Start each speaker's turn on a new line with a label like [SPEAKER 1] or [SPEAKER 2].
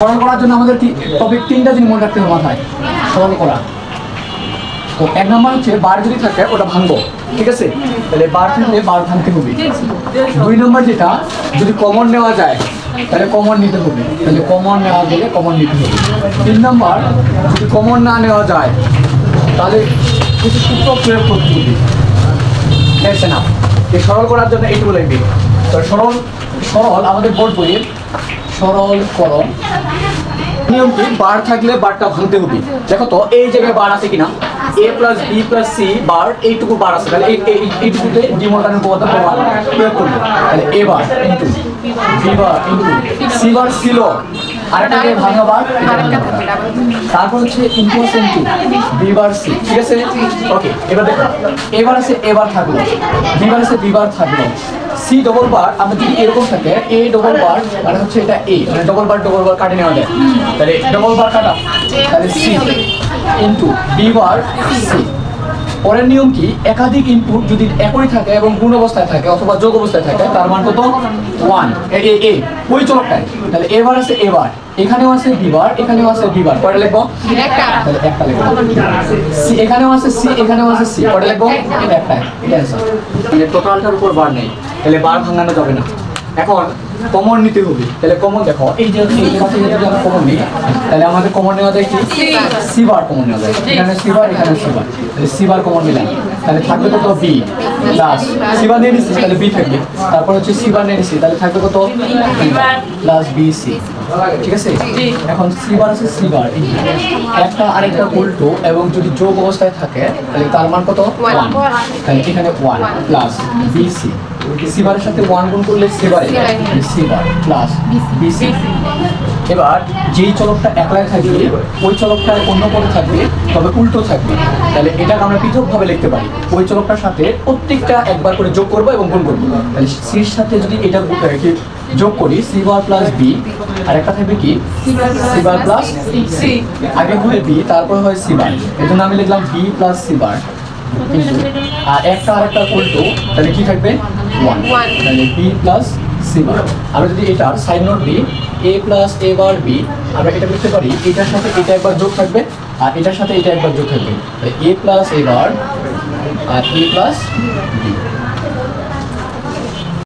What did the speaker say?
[SPEAKER 1] সরল করার জন্য আমাদের টপিক তিনটা জিনিস মনে রাখতে হবে মাথায়। সরল করা, তো এক নম্বর হচ্ছে বার যদি থাকে ওটা ভাঙবো, ঠিক আছে? তাহলে বার থাকলে বার ভাঙতে হবে। দুই নম্বর যেটা যদি কমন নেওয়া যায় তাহলে কমন নিতে হবে, তাহলে কমন নেওয়া গেলে কমন নিতে হবে। তিন নম্বর যদি কমন না নেওয়া যায় তাহলে কিছু সূত্র প্রয়োগ করতে হবে। দেখছে না এই সরল করার জন্য এইটুকু লাগবে। তো সরল সরল আমাদের বোর্ড বইয়ের সরলকরণ নিয়ম কি, বার থাকলে বারটা ভাঙতে হবে। দেখো তো এই জায়গায় বার আছে কিনা, a plus B plus C bar, এইটুকু বার আছে, তাহলে এইটুকুতে ডিমোটানের উপপাদ্য প্রয়োগ করবো। তাহলে a bar into b bar into c বার ছিল আরেকটাকে ভাঙা বার, তারপর হচ্ছে ইনটু আছে ইনটু b বার c, ঠিক আছে? ওকে, এবার দেখো a বার আছে a বার থাকলো, b বার আছে b বার থাকলো, সি ডবল বার আমরা যদি এরকম থাকে এ ডবল বার মানে হচ্ছে এটা এ, মানে ডবল বার কাটে নেওয়া যায়, তাহলে ডবল বার কাটা, তাহলে C into B bar C. পরের নিয়ম কি, একাধিক ইনপুট যদি একই থাকে এবং গুণ অবস্থায় থাকে অথবা যোগ অবস্থায় থাকে তার মান কত 1 এ ওই চলকটায়, তাহলে এ বার আছে এ বার, এখানেও আছে বি বার এখানেও আছে বি বার, কয়টা লিখবো? একটা, তাহলে একটা লিখবো। সি এখানেও আছে সি এখানেও আছে সি, কয়টা লিখবো? একটা, এটা অ্যানসার। মানে টোটালটার উপর বার নেই, তাহলে বার ভাঙানো যাবে না। এখন কমন নিতে হবে, তাহলে কমন দেখো এই যে এই জায়গা থেকে যদি আমরা কমন নিই তাহলে আমাদের কমন নেওয়া যায় কি, সি বার কমন নেওয়া যায়, এখানে সি বার এখানে সি বার, তাহলে সি বার কমন নিলাম, তাহলে থাকবে কত বি প্লাস সি বার নিয়ে নিচ্ছি তাহলে বি থাকবে, তারপর হচ্ছে সি বার নিয়ে নিচ্ছি তাহলে থাকবে কত প্লাস বি সি, ঠিক আছে? এখন সি বার আছে সি বার একটা আরেকটা উল্টো এবং যদি যোগ অবস্থায় থাকে তাহলে তার মান কত 1, তাহলে এখানে 1 প্লাস বি সি, সি বারের সাথে 1 গুণ করলে সি বারে C bar plus B C. এবার যেই চলকটা একলাই থাকবে ওই চলকটায় অন্য পদে থাকবে তবে উল্টো থাকবে, তাহলে এটাকে আমরা পৃথকভাবে লিখতে পারি। ওই চলকটার সাথে প্রত্যেকটা একবার করে যোগ করবো এবং গুণ করবো, তাহলে সির সাথে যদি এটা যোগ করি সি বার প্লাস বি, আর একটা থাকবে কি সি বার প্লাস সি, আগে হয় বি তারপর হয় সি বার, এই জন্য আমি লিখলাম বি প্লাস সি বার, আর একটা আরেকটা উল্টো তাহলে কি থাকবে 1, তাহলে বি প্লাস সি বার। আমরা যদি এটার সাইড নোট দিই এ প্লাস এ বার বি, আমরা এটা লিখতে পারি এটার সাথে এটা একবার যোগ থাকবে আর এটার সাথে এটা একবার যোগ থাকবে, তাহলে এ প্লাস এ বার আর এ প্লাস